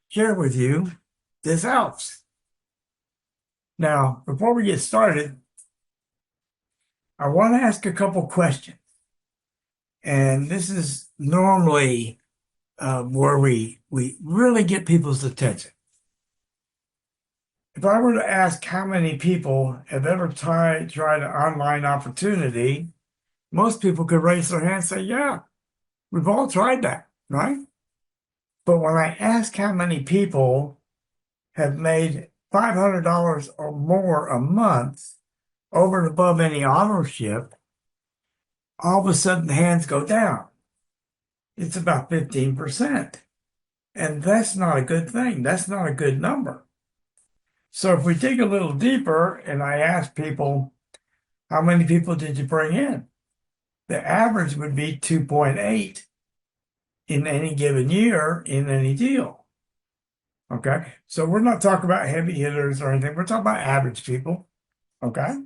share with you this Alps. Now, before we get started, I want to ask a couple questions. And this is normally where we really get people's attention. If I were to ask how many people have ever tried an online opportunity, most people could raise their hand and say, yeah, we've all tried that, right? But when I ask how many people have made $500 or more a month over and above any ownership, all of a sudden the hands go down. It's about 15%. And that's not a good thing. That's not a good number. So if we dig a little deeper and I ask people, how many people did you bring in? The average would be 2.8 in any given year in any deal. Okay. So we're not talking about heavy hitters or anything. We're talking about average people. Okay.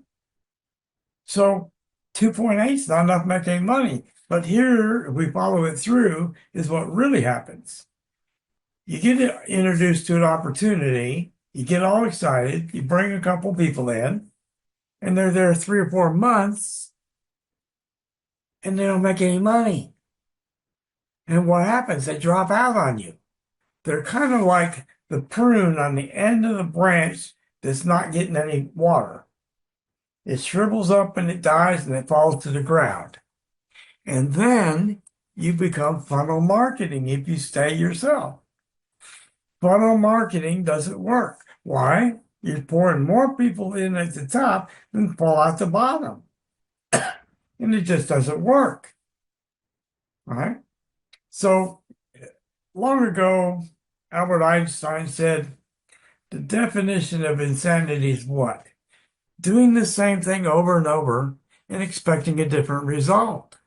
So 2.8 is not enough to make any money. But here, if we follow it through, is what really happens. You get introduced to an opportunity, you get all excited, you bring a couple people in, and they're there 3 or 4 months, and they don't make any money. And what happens? They drop out on you. They're kind of like the prune on the end of the branch that's not getting any water. It shrivels up and it dies and it falls to the ground. And then you become funnel marketing if you stay yourself. Funnel marketing doesn't work. Why? You're pouring more people in at the top than fall out the bottom. And it just doesn't work. All right? So long ago, Albert Einstein said, the definition of insanity is what? Doing the same thing over and over and expecting a different result.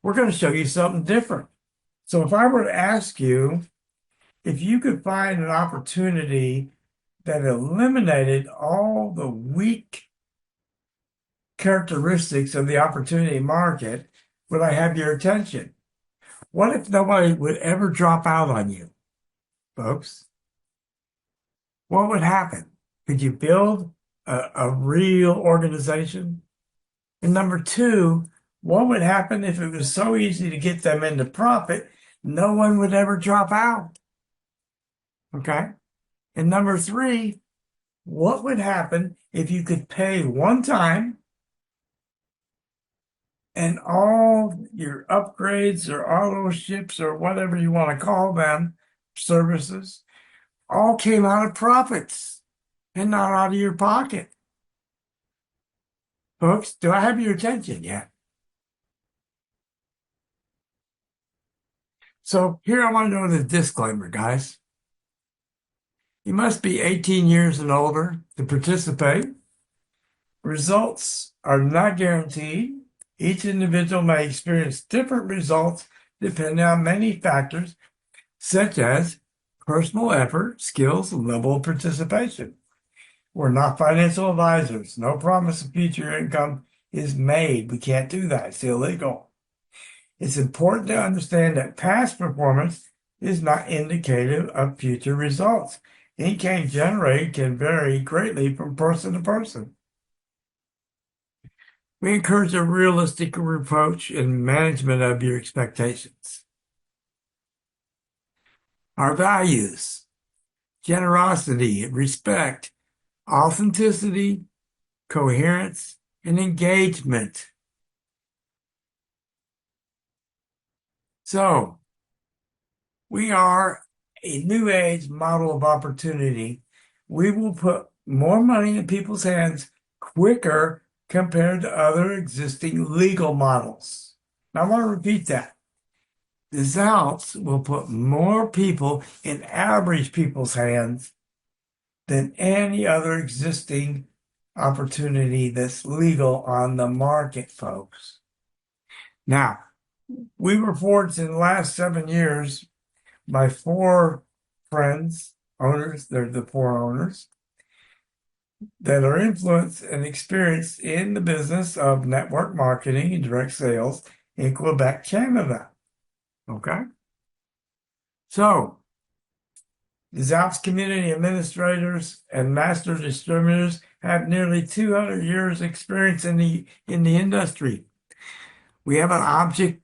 We're going to show you something different. So if I were to ask you, if you could find an opportunity that eliminated all the weak characteristics of the opportunity market, would I have your attention? What if nobody would ever drop out on you, folks? What would happen? Could you build a real organization? And number two, what would happen if it was so easy to get them into profit, no one would ever drop out? Okay. And number three, what would happen if you could pay one time and all your upgrades or auto ships or whatever you want to call them, services, all came out of profits and not out of your pocket? Folks, do I have your attention yet? So here I want to know the disclaimer, guys. You must be 18 years and older to participate. Results are not guaranteed. Each individual may experience different results depending on many factors, such as personal effort, skills, and level of participation. We're not financial advisors. No promise of future income is made. We can't do that. It's illegal. It's important to understand that past performance is not indicative of future results. Income generated can vary greatly from person to person. We encourage a realistic approach and management of your expectations. Our values: generosity, respect, authenticity, coherence, and engagement. So, we are a new age model of opportunity. We will put more money in people's hands quicker compared to other existing legal models. Now, I want to repeat that. The Alpes will put more people in average people's hands than any other existing opportunity that's legal on the market, folks. Now, we were forged in the last 7 years by four friends, owners, they're the four owners, that are influenced and experienced in the business of network marketing and direct sales in Quebec, Canada. Okay? So, These Alps community administrators and master distributors have nearly 200 years experience in the industry. We have an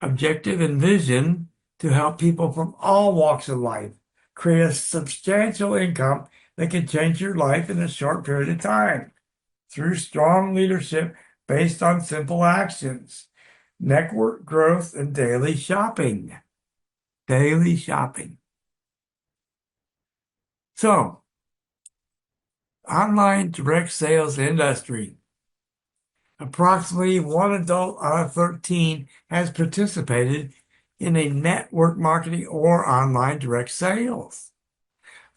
objective and vision to help people from all walks of life create a substantial income that can change your life in a short period of time through strong leadership based on simple actions, network growth, and daily shopping. Daily shopping. So, online direct sales industry. Approximately one adult out of 13 has participated in a network marketing or online direct sales.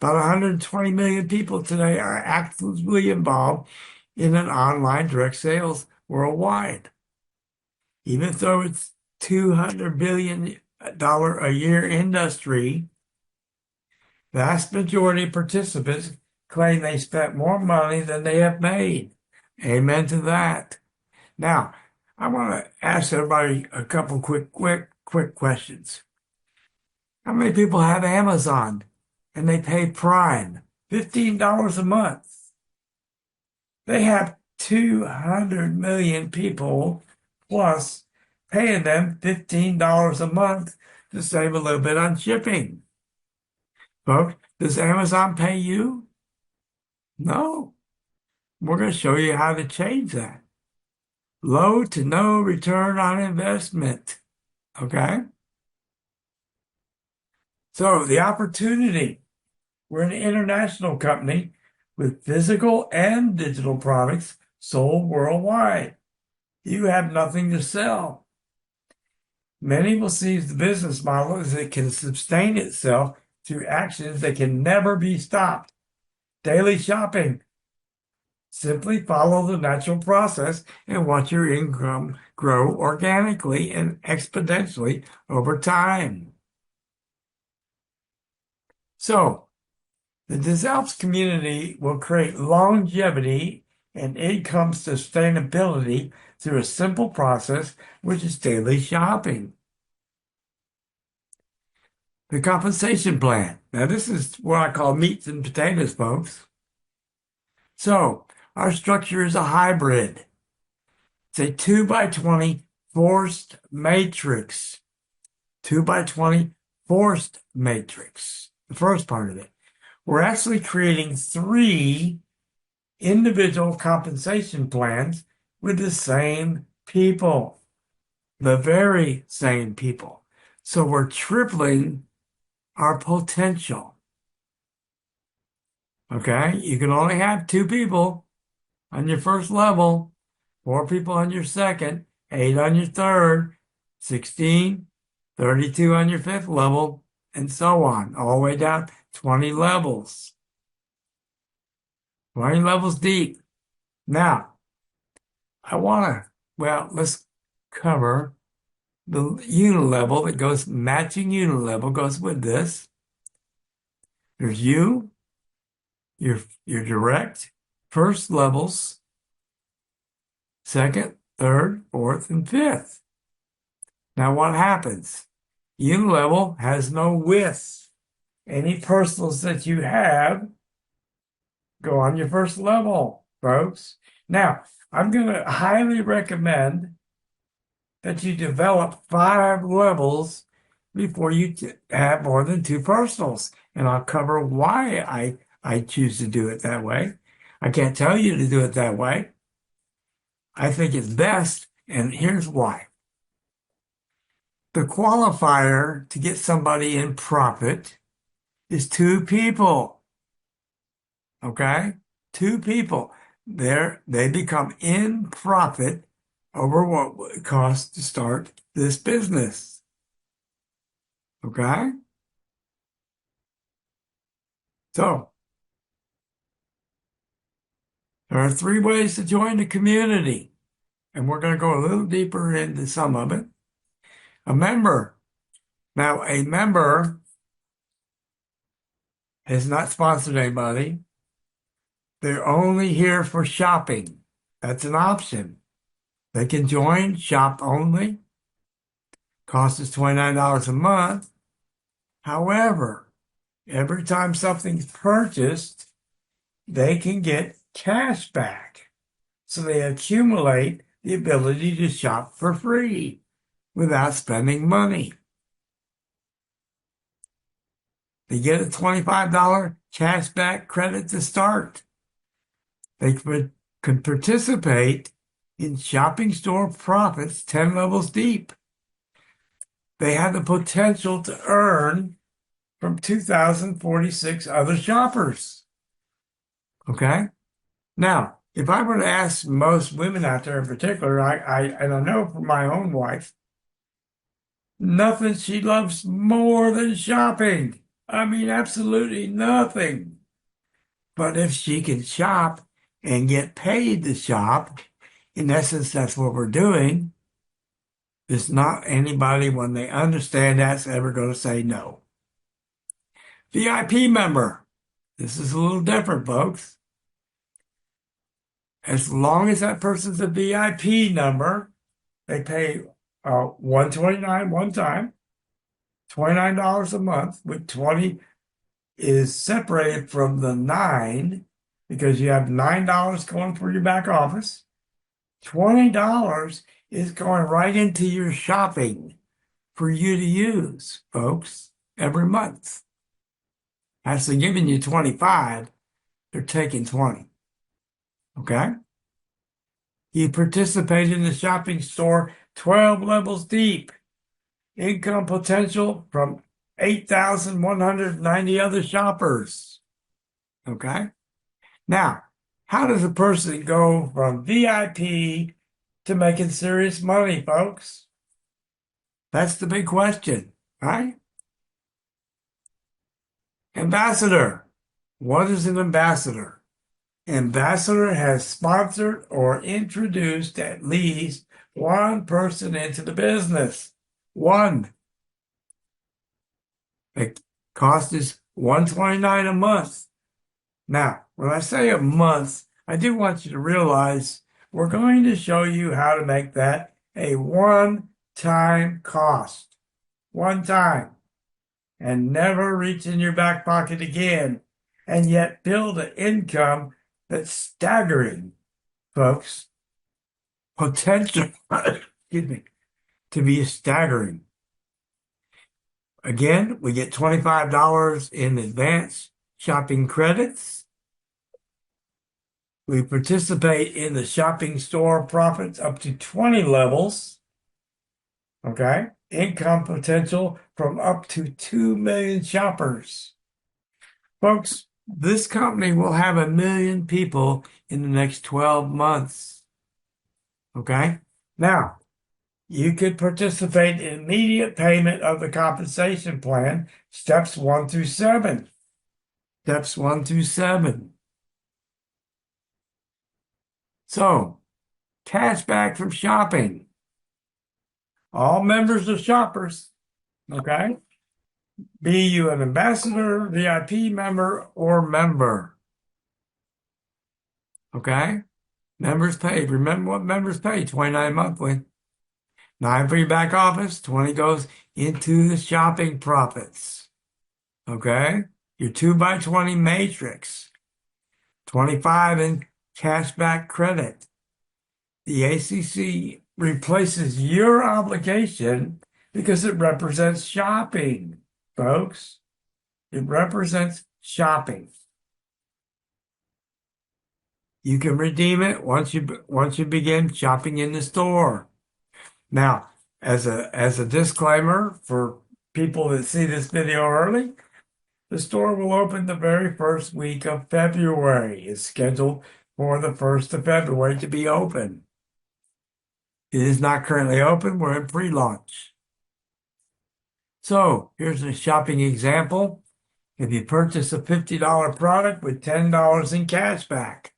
About 120 million people today are actively involved in an online direct sales worldwide. Even though it's $200 billion a year industry, vast majority of participants claim they spent more money than they have made. Amen to that. Now, I want to ask everybody a couple quick questions. How many people have Amazon and they pay Prime $15 a month? They have 200 million people plus paying them $15 a month to save a little bit on shipping. Folks, does Amazon pay you? No. We're going to show you how to change that. Low to no return on investment. Okay? So the opportunity. We're an international company with physical and digital products sold worldwide. You have nothing to sell. Many will see the business model as it can sustain itself through actions that can never be stopped. Daily shopping. Simply follow the natural process and watch your income grow organically and exponentially over time. So, the DisAlps community will create longevity and income sustainability through a simple process, which is daily shopping. The compensation plan. Now, this is what I call meats and potatoes, folks. So, our structure is a hybrid. It's a 2x20 forced matrix. 2x20 forced matrix. The first part of it. We're actually creating 3 individual compensation plans with the same people, the very same people. So we're tripling our potential. Okay? You can only have 2 people on your first level, 4 people on your second, 8 on your third, 16, 32 on your fifth level, and so on, all the way down 20 levels. 20 levels deep. Now, let's cover the unit level that goes, matching unit level goes with this. There's your direct first levels, second, third, fourth, and fifth. Now, what happens? Unit level has no width. Any personals that you have go on your first level, folks. Now, I'm going to highly recommend that you develop 5 levels before you have more than 2 personals. And I'll cover why I choose to do it that way. I can't tell you to do it that way. I think it's best, and here's why. The qualifier to get somebody in profit is 2 people. Okay? 2 people. They become in profit over what it costs to start this business. Okay? So, there are 3 ways to join the community, and we're going to go a little deeper into some of it. A member. Now, a member has not sponsored anybody. They're only here for shopping. That's an option. They can join, shop only. Cost is $29 a month. However, Every time something's purchased, they can get cash back. So they accumulate the ability to shop for free without spending money. They get a $25 cash back credit to start. They could participate in shopping store profits 10 levels deep. They have the potential to earn from 2,046 other shoppers. Okay? Now, if I were to ask most women out there in particular, and I know from my own wife, nothing she loves more than shopping. I mean, absolutely nothing. But if she can shop and get paid to shop, in essence, that's what we're doing. There's not anybody, when they understand that's ever going to say no. VIP member. This is a little different, folks. As long as that person's a VIP number, they pay $129 one time, $29 a month, with 20 is separated from the 9 because you have $9 going for your back office. $20 is going right into your shopping for you to use, folks, every month. As they're giving you 25, they're taking 20. Okay? You participate in the shopping store 12 levels deep. Income potential from 8,190 other shoppers. Okay? Now, how does a person go from VIP to making serious money, folks? That's the big question, right? Ambassador. What is an ambassador? Ambassador has sponsored or introduced at least one person into the business. One. The cost is $129 a month. Now, when I say a month, I do want you to realize we're going to show you how to make that a one-time cost. One time. And never reach in your back pocket again. And yet build an income that's staggering, folks. Potential, excuse me, to be staggering. Again, we get $25 in advance shopping credits. We participate in the shopping store profits up to 20 levels. Okay. Income potential from up to 2 million shoppers. Folks, this company will have 1 million people in the next 12 months. Okay. Now, you could participate in immediate payment of the compensation plan, steps 1 through 7. Steps 1 through 7. So, cash back from shopping. All members are shoppers, okay? Be you an ambassador, VIP member, or member, okay? Members pay. Remember what members pay, $29 monthly. 9 for your back office, 20 goes into the shopping profits, okay? Your 2x20 matrix, 25 in cashback credit. The ACC replaces your obligation because it represents shopping, folks. It represents shopping. You can redeem it once you begin shopping in the store. Now, as a disclaimer for people that see this video early, the store will open the very first week of February. It's scheduled for the 1st of February to be open. It is not currently open. We're in pre-launch. So here's a shopping example. If you purchase a $50 product with $10 in cash back,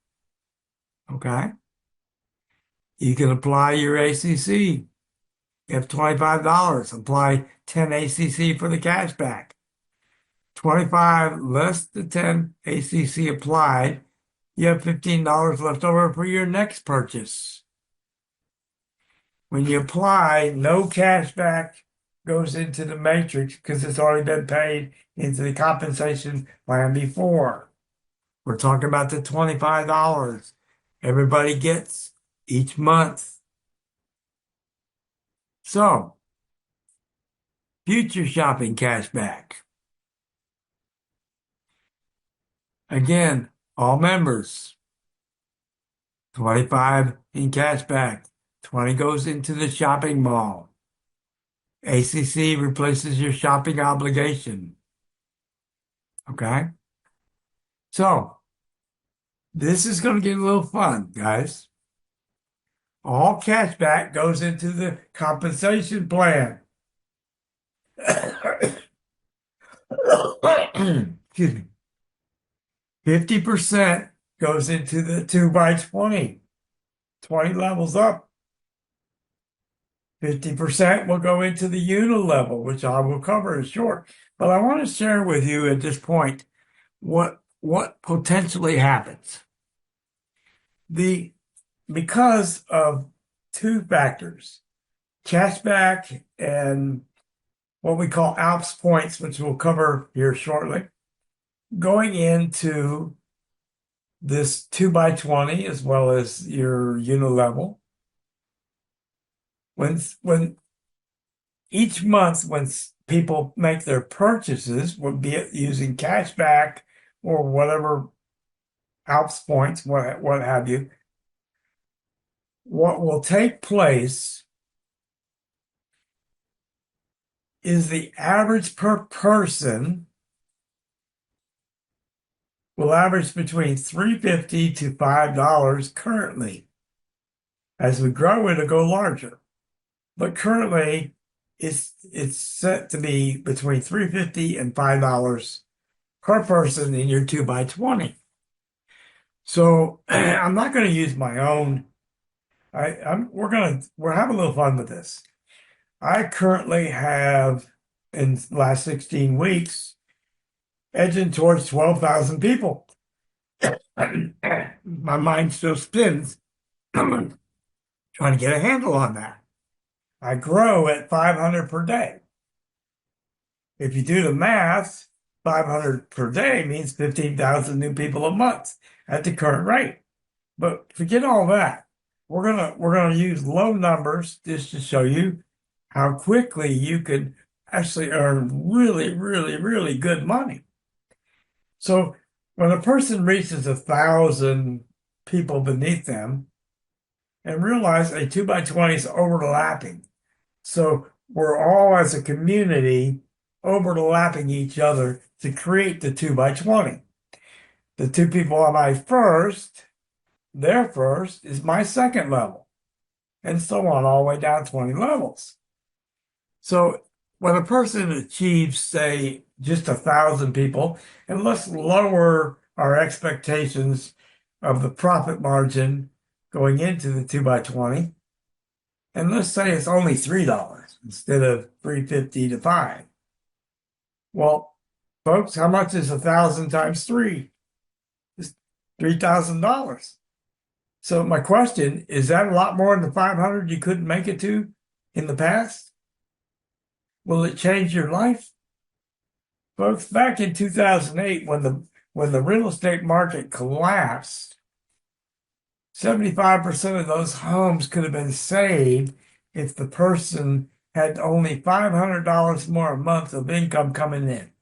okay, you can apply your ACC. You have $25. Apply 10 ACC for the cash back. 25 less the 10 ACC applied, you have $15 left over for your next purchase. When you apply, no cash back goes into the matrix because it's already been paid into the compensation plan before. We're talking about the $25 everybody gets each month. So, future shopping cash back. Again, all members, 25 in cash back. 20 goes into the shopping mall. ACC replaces your shopping obligation. Okay? So, this is going to get a little fun, guys. All cash back goes into the compensation plan. Excuse me. 50% goes into the 2x20. 20 levels up. 50% will go into the unit level, which I will cover in short. But I want to share with you at this point what potentially happens. Because of two factors, cashback and what we call Alpes points, which we'll cover here shortly, going into this 2x20 as well as your unit level. When each month, when people make their purchases, would be it using cashback or whatever Alps points, what have you, what will take place is the average per person will average between $3.50 to $5 currently. As we grow, it'll go larger. But currently, it's set to be between $3.50 and $5 per person in your 2x20. So I'm not going to use my own. We're having a little fun with this. I currently have, in the last 16 weeks, edging towards 12,000 people. My mind still spins, trying to get a handle on that. I grow at 500 per day. If you do the math, 500 per day means 15,000 new people a month at the current rate. But forget all that. We're gonna use low numbers just to show you how quickly you could actually earn really, really, really good money. So when a person reaches 1,000 people beneath them and realize a 2x20 is overlapping. So we're all as a community overlapping each other to create the 2x20. The two people on my first, their first is my second level, and so on, all the way down 20 levels. So when a person achieves, say, just 1,000 people, and let's lower our expectations of the profit margin going into the 2x20, and let's say it's only $3 instead of $3.50 to $5. Well, folks, how much is 1,000 times 3? It's $3,000. So my question, is that a lot more than the 500 you couldn't make it to in the past? Will it change your life? Folks, back in 2008, when the real estate market collapsed, 75% of those homes could have been saved if the person had only $500 more a month of income coming in.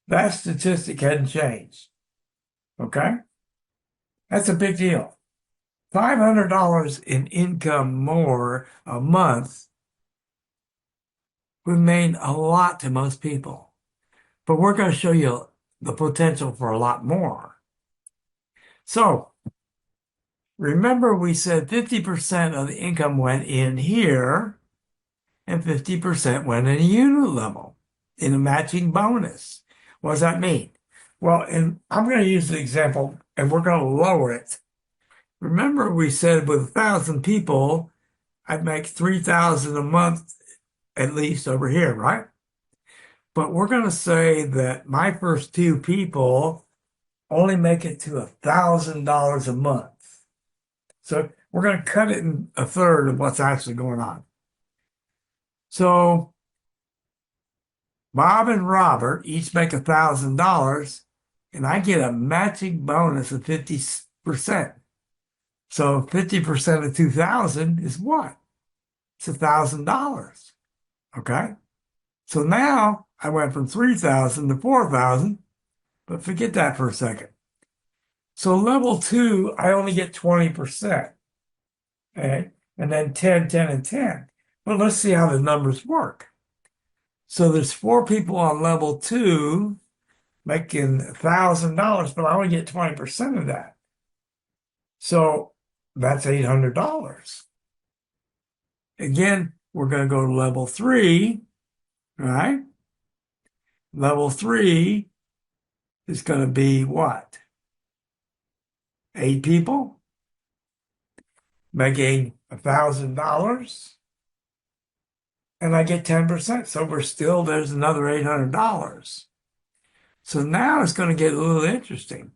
That statistic hadn't changed. Okay? That's a big deal. $500 in income more a month would mean a lot to most people. But we're going to show you the potential for a lot more. So, remember we said 50% of the income went in here and 50% went in a unit level in a matching bonus. What does that mean? Well, I'm going to use the example and we're going to lower it. Remember we said with 1,000 people, I'd make 3,000 a month at least over here, right? But we're going to say that my first two people only make it to $1,000 a month. So we're going to cut it in a third of what's actually going on. So Bob and Robert each make $1,000, and I get a matching bonus of 50%. So 50% of 2,000 is what? It's $1,000. Okay. So now I went from 3,000 to 4,000, but forget that for a second. So level two, I only get 20%. Okay. And then 10, 10, and 10. But let's see how the numbers work. So there's four people on level two making $1,000, but I only get 20% of that. So that's $800. Again, we're going to go to level three, right? Level three is going to be what? 8 people making $1,000, and I get 10%. So there's another $800. So now it's going to get a little interesting.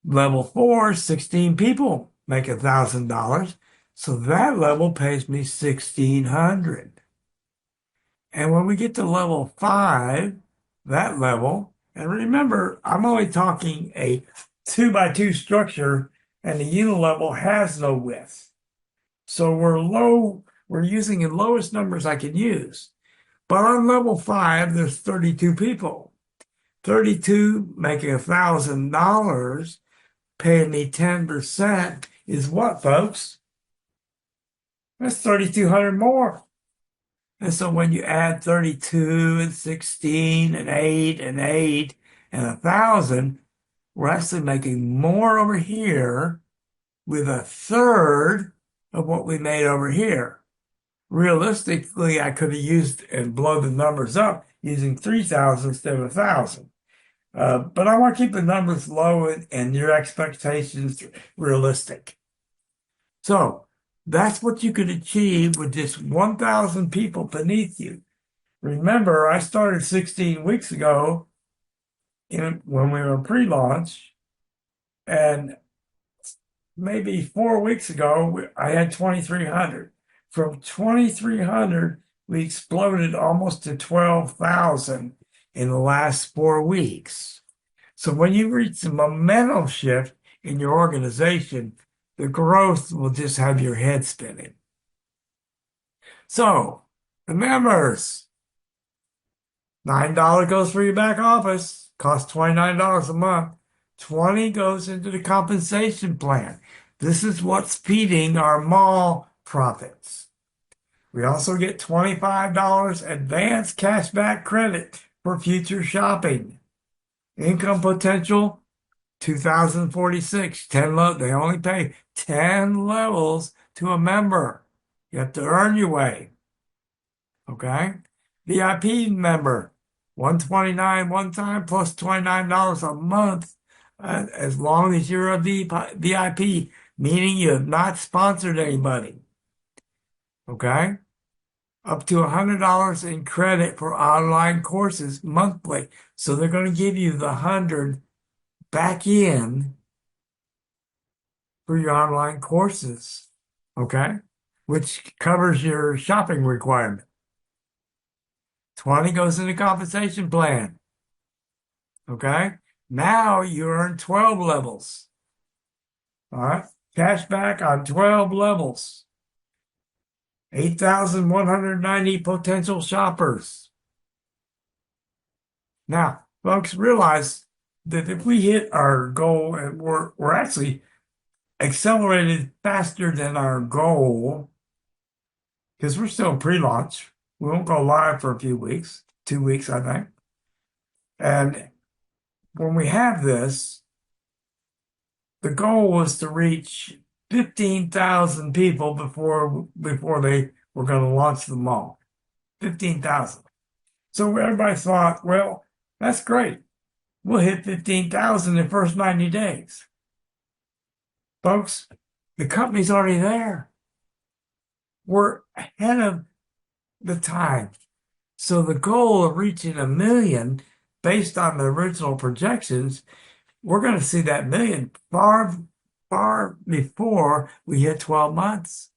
Level four, 16 people make $1,000. So that level pays me $1,600. And when we get to level five, that level, and remember, I'm only talking a 2x2 structure, and the unit level has no width. So we're using the lowest numbers I can use. But on level five, there's 32 people. 32 making $1,000, paying me 10% is what, folks? That's 3,200 more. And so when you add 32 and 16 and 8 and 8 and 1,000, we're actually making more over here with a third of what we made over here. Realistically, I could have used and blown the numbers up using 3,000 instead of 1,000. But I want to keep the numbers low and your expectations realistic. So that's what you could achieve with just 1,000 people beneath you. Remember, I started 16 weeks ago when we were pre-launch, and maybe 4 weeks ago, I had 2,300. From 2,300, we exploded almost to 12,000 in the last 4 weeks. So when you reach the momentum shift in your organization, the growth will just have your head spinning. So the members, $9 goes for your back office, costs $29 a month. 20 goes into the compensation plan. This is what's feeding our mall profits. We also get $25 advance cashback credit for future shopping. Income potential, 2,046. They only pay 10 levels to a member. You have to earn your way. Okay? VIP member, 129 one time plus $29 a month, as long as you're a VIP, meaning you have not sponsored anybody. Okay? Up to $100 in credit for online courses monthly. So they're going to give you the 100 back in for your online courses. Okay? Which covers your shopping requirement. 20 goes in the compensation plan. Okay? Now you earn 12 levels. All right? Cash back on 12 levels. 8,190 potential shoppers. Now, folks, realize that if we hit our goal, and we're actually accelerated faster than our goal, because we're still pre-launch. We won't go live for a few weeks, 2 weeks, I think. And when we have this, the goal was to reach 15,000 people before they were going to launch the mall. 15,000. So everybody thought, well, that's great. We'll hit 15,000 in the first 90 days. Folks, the company's already there. We're ahead of the time. So the goal of reaching 1 million, based on the original projections, we're going to see that million far, far before we hit 12 months.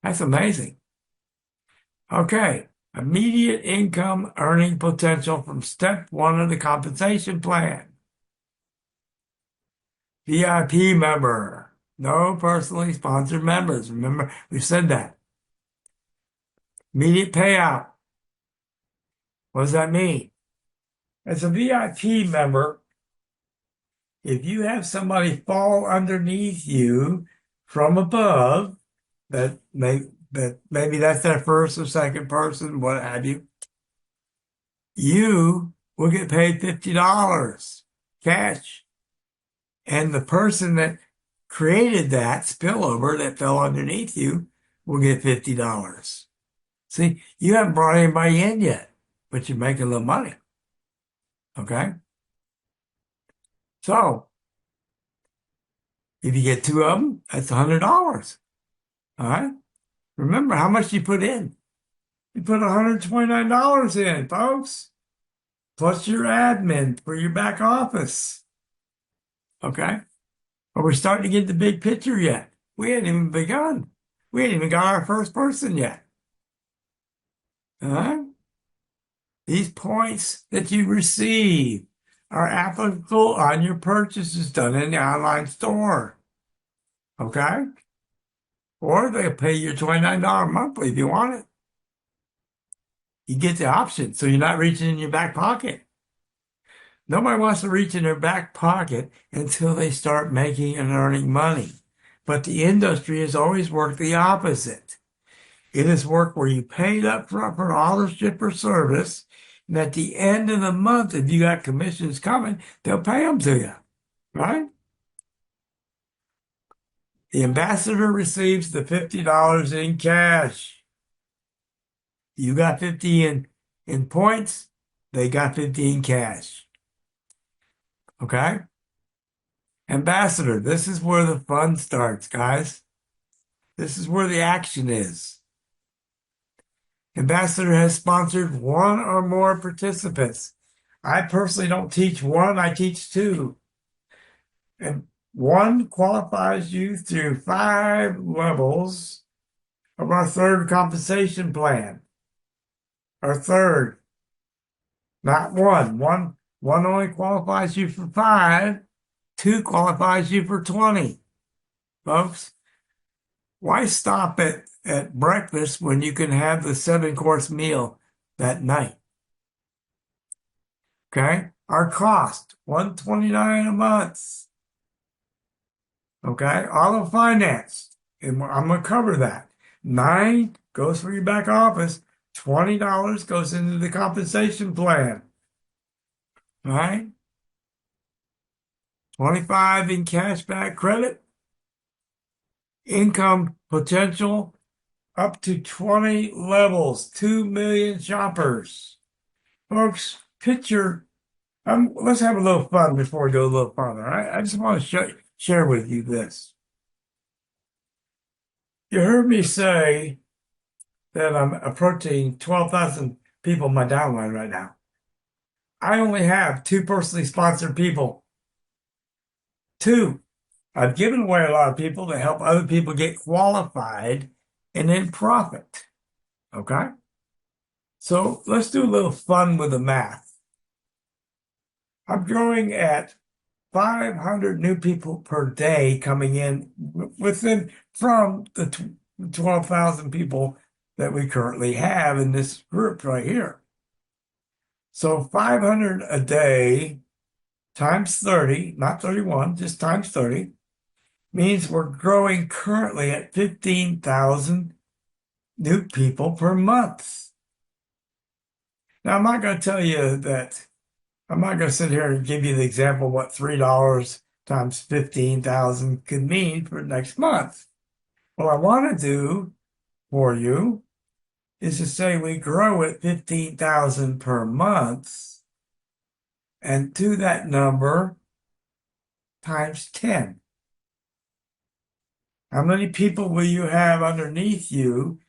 That's amazing. Okay. Immediate income earning potential from step one of the compensation plan. VIP member. No personally sponsored members. Remember, we said that. Immediate payout. What does that mean? As a VIP member, if you have somebody fall underneath you from above, that maybe that's their first or second person, what have you, you will get paid $50 cash. And the person that created that spillover that fell underneath you will get $50. See, you haven't brought anybody in yet, but you're making a little money. Okay? So if you get two of them, that's $100. All right? Remember how much you put in. You put $129 in, folks, plus your admin for your back office. Okay? Are we starting to get the big picture yet? We ain't even begun. We ain't even got our first person yet. All right? These points that you receive are applicable on your purchases done in the online store. Okay? Or they'll pay you $29 monthly if you want it. You get the option, so you're not reaching in your back pocket. Nobody wants to reach in their back pocket until they start making and earning money. But the industry has always worked the opposite. It is work where you paid up front for authorship or service, and at the end of the month, if you got commissions coming, they'll pay them to you, right? The ambassador receives the $50 in cash. You got 50 in points, they got 50 in cash. Okay? Ambassador, this is where the fun starts, guys. This is where the action is. Ambassador has sponsored one or more participants. I personally don't teach one, I teach two. And one qualifies you through 5 levels of our third compensation plan. Our third, not one. One only qualifies you for 5, 2 qualifies you for 20. Folks, why stop at breakfast when you can have the 7-course meal that night? Okay? Our cost, $129 a month. Okay? Auto finance, and I'm going to cover that. 9 goes for your back office. $20 goes into the compensation plan. All right? 25 in cashback credit. Income potential up to 20 levels, 2 million shoppers. Folks, picture, let's have a little fun before we go a little further. I just want to share with you this. You heard me say that I'm approaching 12,000 people in my downline right now. I only have 2 personally sponsored people. 2. I've given away a lot of people to help other people get qualified and then profit. Okay? So let's do a little fun with the math. I'm growing at 500 new people per day coming in from the 12,000 people that we currently have in this group right here. So 500 a day times 30, not 31, just times 30, means we're growing currently at 15,000 new people per month. Now, I'm not going to tell you that, I'm not going to sit here and give you the example of what $3 times 15,000 could mean for next month. What I want to do for you is to say we grow at 15,000 per month, and to that number times 10. How many people will you have underneath you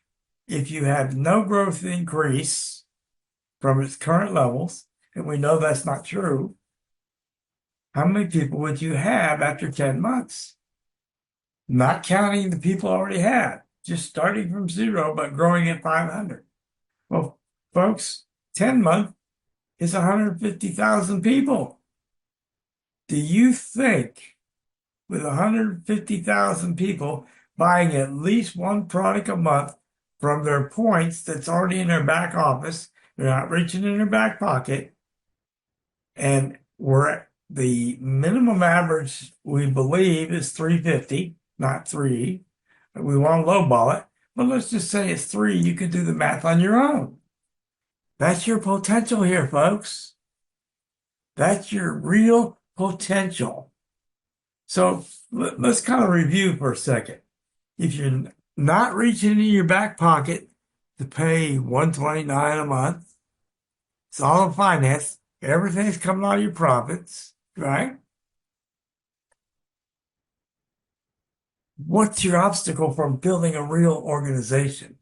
if you have no growth increase from its current levels? And we know that's not true. How many people would you have after 10 months? Not counting the people already had, just starting from 0, but growing at 500. Well, Folks, 10-month is 150,000 people. Do you think with 150,000 people buying at least one product a month from their points that's already in their back office, they're not reaching in their back pocket, and we're at the minimum average we believe is 350, not 3. We want to lowball it, but let's just say it's 3. You can do the math on your own. That's your potential here, folks. That's your real potential. So let's kind of review for a second. If you're not reaching into your back pocket to pay $129 a month, it's all in finance. Everything's coming out of your profits, right? What's your obstacle from building a real organization?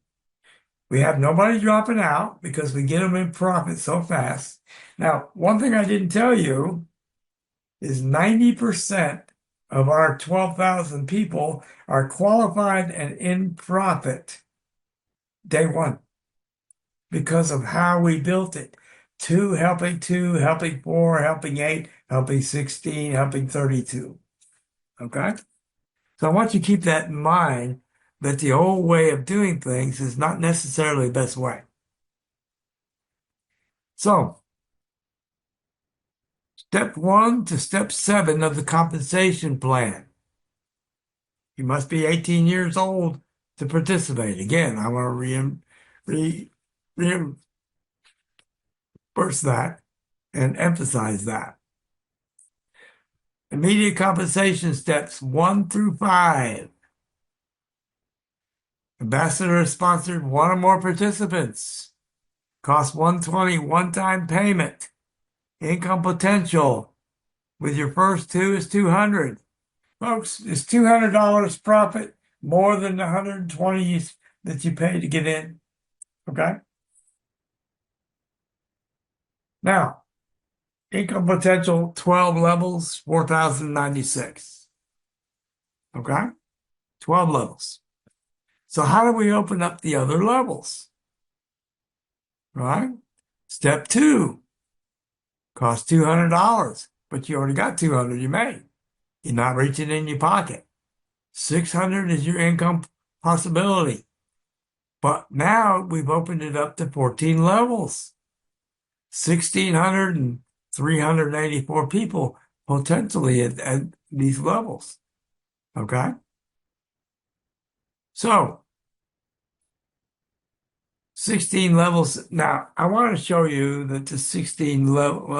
We have nobody dropping out because we get them in profit so fast. Now, one thing I didn't tell you is 90% of our 12,000 people are qualified and in profit day one because of how we built it. 2 helping 2, helping 4, helping 8, helping 16, helping 32. Okay? So I want you to keep that in mind that the old way of doing things is not necessarily the best way. So, step 1 to step 7 of the compensation plan. You must be 18 years old to participate. Again, I want to reinforce that and emphasize that. Immediate compensation steps 1 through 5. Ambassador has sponsored 1 or more participants. Cost $120 one-time payment. Income potential with your first 2 is $200. Folks, is $200 profit more than the $120 that you pay to get in? Okay. Now, income potential 12 levels, 4,096. Okay. 12 levels. So how do we open up the other levels? Right? Step 2 costs $200, but you already got $200 you made. You're not reaching in your pocket. $600 is your income possibility. But now we've opened it up to 14 levels. 1,600 and 384 people potentially at these levels. Okay? So, 16 levels. Now, I want to show you that the 16 level,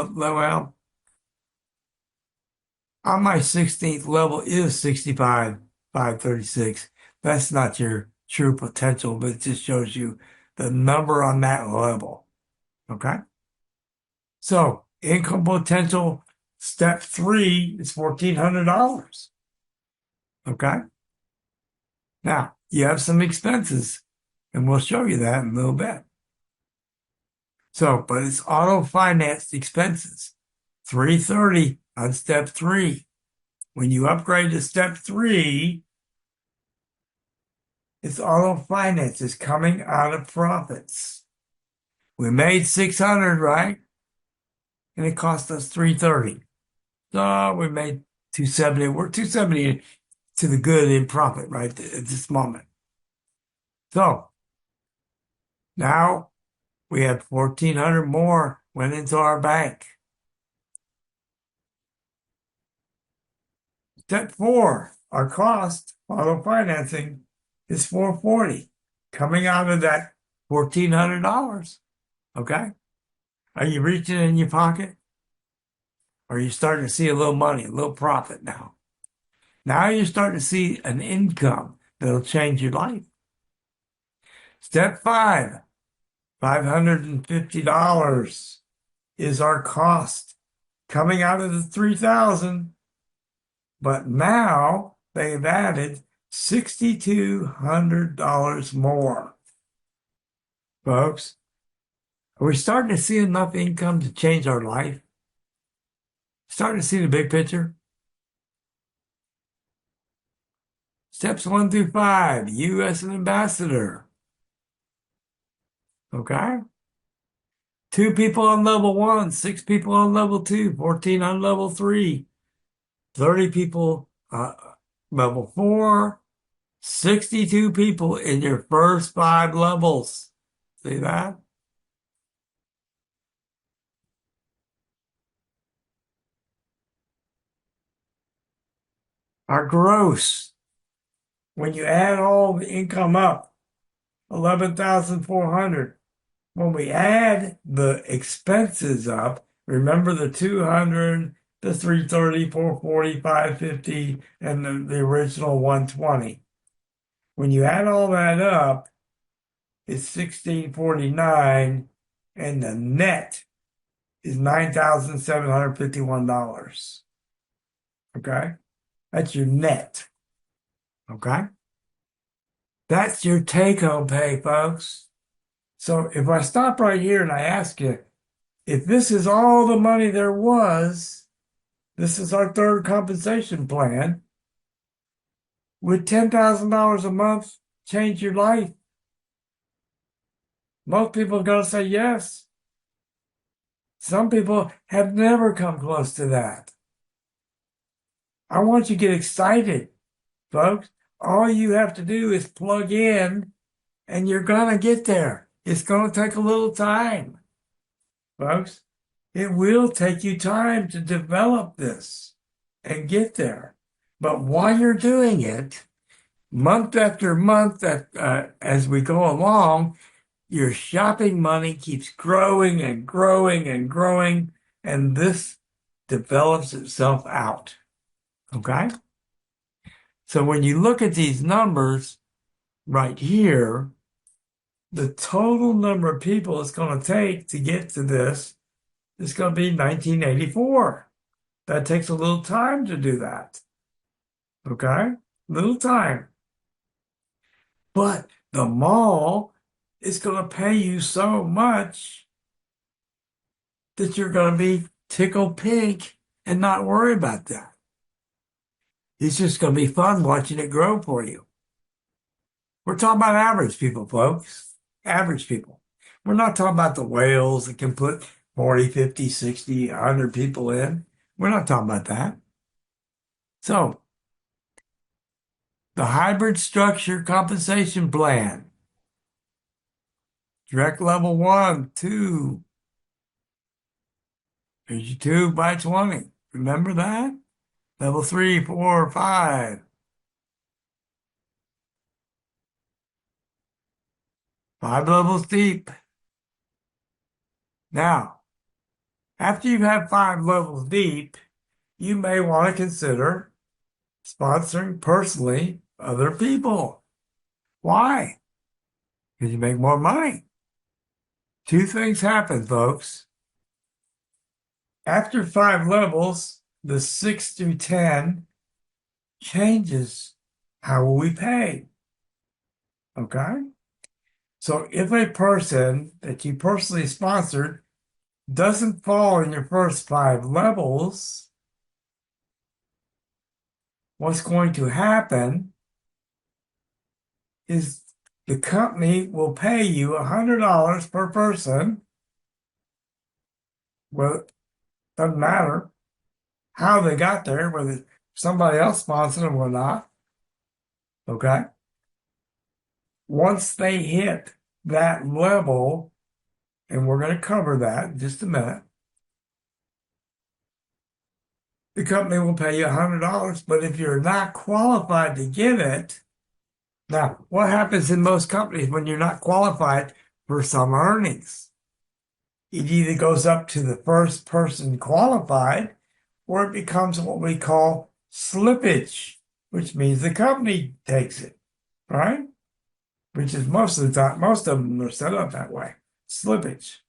on my 16th level is 65,536. That's not your true potential, but it just shows you the number on that level. Okay? So, income potential step 3 is $1,400. Okay? Now, you have some expenses, and we'll show you that in a little bit. So, but it's auto-financed expenses. $330 on step 3. When you upgrade to step 3, it's auto-finance. It's coming out of profits. We made $600, right? And it cost us $330. So we made $270. We're $270 to the good in profit right at this moment. So now we had $1,400 more went into our bank. Step 4, our cost, auto financing, is $440 coming out of that $1,400. Okay? Are you reaching in your pocket? Or are you starting to see a little money, a little profit now? Now you're starting to see an income that'll change your life. Step 5, $550 is our cost coming out of the $3,000. But now they've added $6,200 more. Folks, are we starting to see enough income to change our life? Starting to see the big picture? Steps 1 through 5, you as an ambassador. Okay? 2 people on level 1, 6 people on level 2, 14 on level 3, 30 people level 4, 62 people in your first 5 levels. See that? Our gross, when you add all the income up, 11,400. When we add the expenses up, remember the 200, the 330, 440, 550, and the original 120. When you add all that up, it's 1649, and the net is $9,751. Okay? That's your net. Okay? That's your take-home pay, folks. So if I stop right here and I ask you, if this is all the money there was, this is our third compensation plan, would $10,000 a month change your life? Most people are going to say yes. Some people have never come close to that. I want you to get excited, folks. All you have to do is plug in and you're going to get there. It's going to take a little time, folks. It will take you time to develop this and get there. But while you're doing it, month after month, as we go along, your shopping money keeps growing and growing and growing, and this develops itself out. Okay? So when you look at these numbers right here, the total number of people it's going to take to get to this is going to be 1984. That takes a little time to do that. Okay? Little time. But the mall is going to pay you so much that you're going to be tickled pink and not worry about that. It's just going to be fun watching it grow for you. We're talking about average people, folks. Average people. We're not talking about the whales that can put 40, 50, 60, 100 people in. We're not talking about that. So, the hybrid structure compensation plan. Direct level 1, 2. Here's your 2 by 20. Remember that? Level 3, 4, 5. 5 levels deep. Now, after you've had 5 levels deep, you may want to consider sponsoring personally other people. Why? Because you make more money. 2 things happen, folks. After 5 levels, the 6 through 10 changes how will we pay. Okay? So if a person that you personally sponsored doesn't fall in your first 5 levels, what's going to happen is the company will pay you $100 per person. Well, it doesn't matter how they got there, whether somebody else sponsored them or not. Okay? Once they hit that level, and we're going to cover that in just a minute, the company will pay you $100. But if you're not qualified to get it, now, what happens in most companies when you're not qualified for some earnings? It either goes up to the first person qualified, or it becomes what we call slippage, which means the company takes it, right? Which is most of the time, most of them are set up that way. Slippage.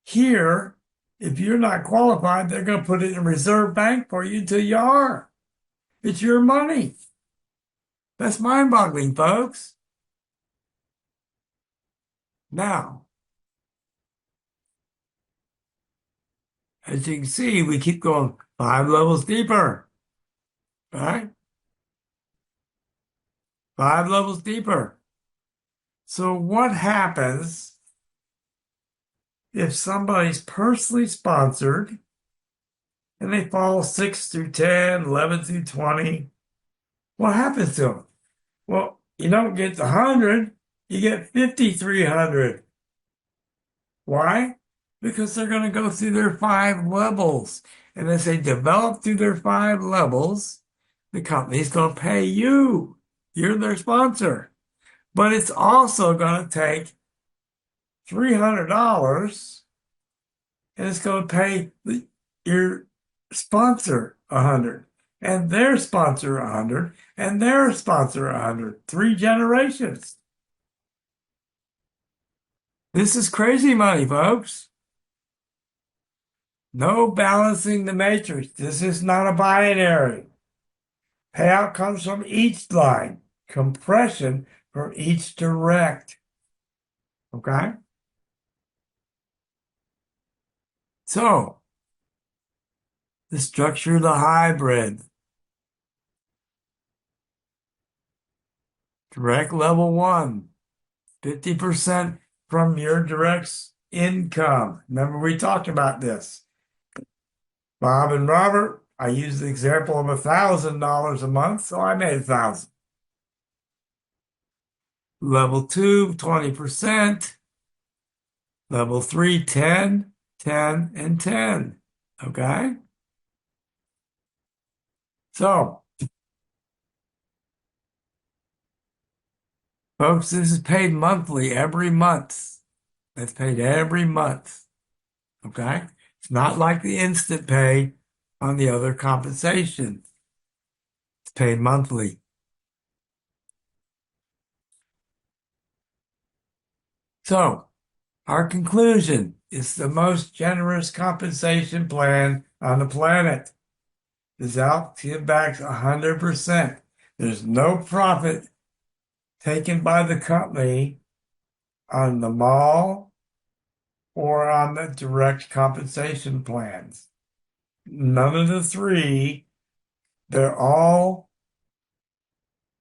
Here, if you're not qualified, they're going to put it in a reserve bank for you until you are. It's your money. That's mind-boggling, folks. Now, as you can see, we keep going 5 levels deeper, right? 5 levels deeper. So what happens if somebody's personally sponsored and they fall 6 through 10, 11 through 20, what happens to them? Well, you don't get the 100, you get 5,300. Why? Because they're going to go through their 5 levels. And as they develop through their 5 levels, the company's going to pay you. You're their sponsor. But it's also going to take $300 and it's going to pay your sponsor 100 and their sponsor 100 and their sponsor 100. 3 generations. This is crazy money, folks. No balancing the matrix. This is not a binary. Payout comes from each line, compression from each direct. Okay? So, the structure of the hybrid. Direct level 1, 50% from your direct's income. Remember, we talked about this. Bob and Robert, I used the example of $1,000 a month, so I made 1,000. Level 2, 20%. Level 3, 10, 10, and 10. Okay? So, folks, this is paid monthly every month. It's paid every month. Okay? It's not like the instant pay on the other compensation. It's paid monthly. So, our conclusion is the most generous compensation plan on the planet. Is out to give back 100%. There's no profit taken by the company on the mall or on the direct compensation plans. None of the three. They're all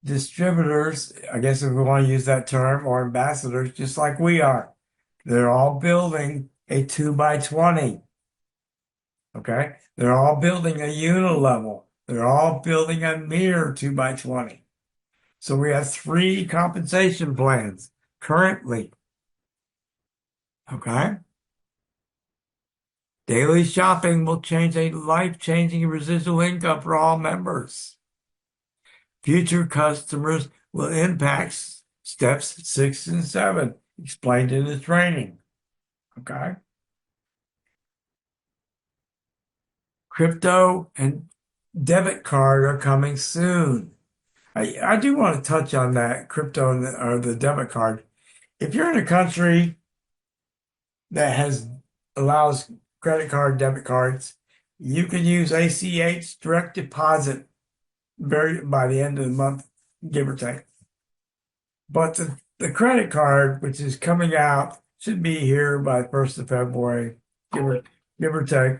distributors, I guess if we want to use that term, or ambassadors, just like we are. They're all building a 2x20. Okay? They're all building a unilevel. They're all building a mere 2x20. So we have 3 compensation plans currently. Okay? Daily shopping will change a life-changing residual income for all members. Future customers will impact steps 6 and 7, explained in the training. Okay? Crypto and debit card are coming soon. I do want to touch on that crypto and or the debit card. If you're in a country that allows credit card, debit cards, you can use ACH direct deposit by the end of the month, give or take. But the credit card, which is coming out, should be here by 1st of February, give or take,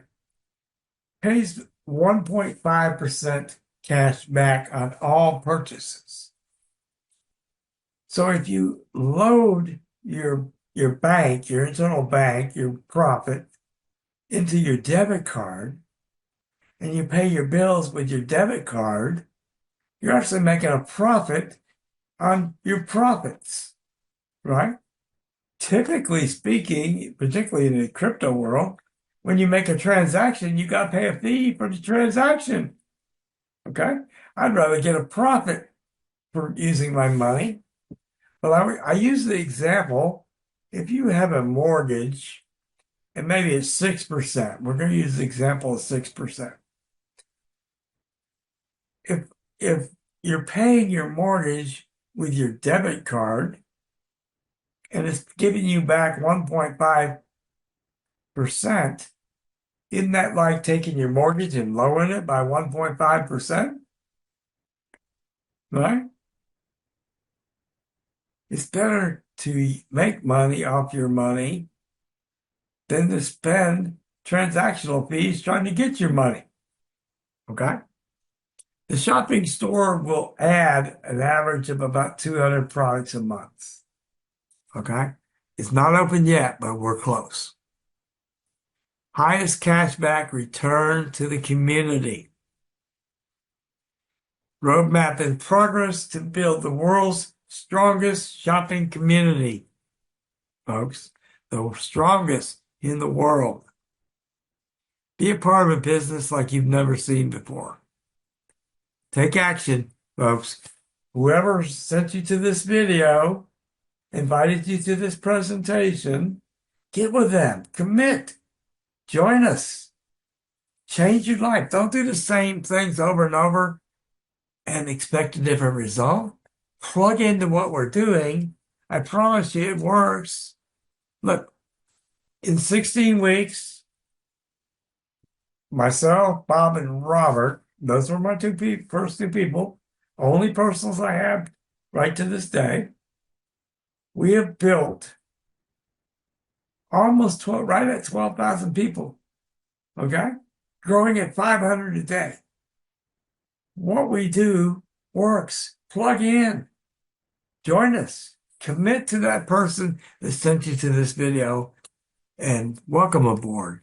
pays 1.5% cash back on all purchases. So if you load your bank, your internal bank, your profit into your debit card, and you pay your bills with your debit card, you're actually making a profit on your profits, right? Typically speaking, particularly in the crypto world, when you make a transaction, you got to pay a fee for the transaction. Okay? I'd rather get a profit for using my money. But I use the example, if you have a mortgage and maybe it's 6%, we're going to use the example of 6%. If you're paying your mortgage with your debit card and it's giving you back 1.5%, isn't that like taking your mortgage and lowering it by 1.5%? Right? It's better to make money off your money than to spend transactional fees trying to get your money. Okay? The shopping store will add an average of about 200 products a month. Okay? It's not open yet, but we're close. Highest cashback return to the community. Roadmap in progress to build the world's strongest shopping community, folks. The strongest in the world. Be a part of a business like you've never seen before. Take action, folks. Whoever sent you to this video, invited you to this presentation, get with them, commit, join us, change your life. Don't do the same things over and over and expect a different result. Plug into what we're doing. I promise you it works. Look, in 16 weeks, myself, Bob, and Robert, those were my first two people, only personals I have right to this day. We have built almost 12, right at 12,000 people, okay? Growing at 500 a day. What we do works. Plug in. Join us. Commit to that person that sent you to this video and welcome aboard.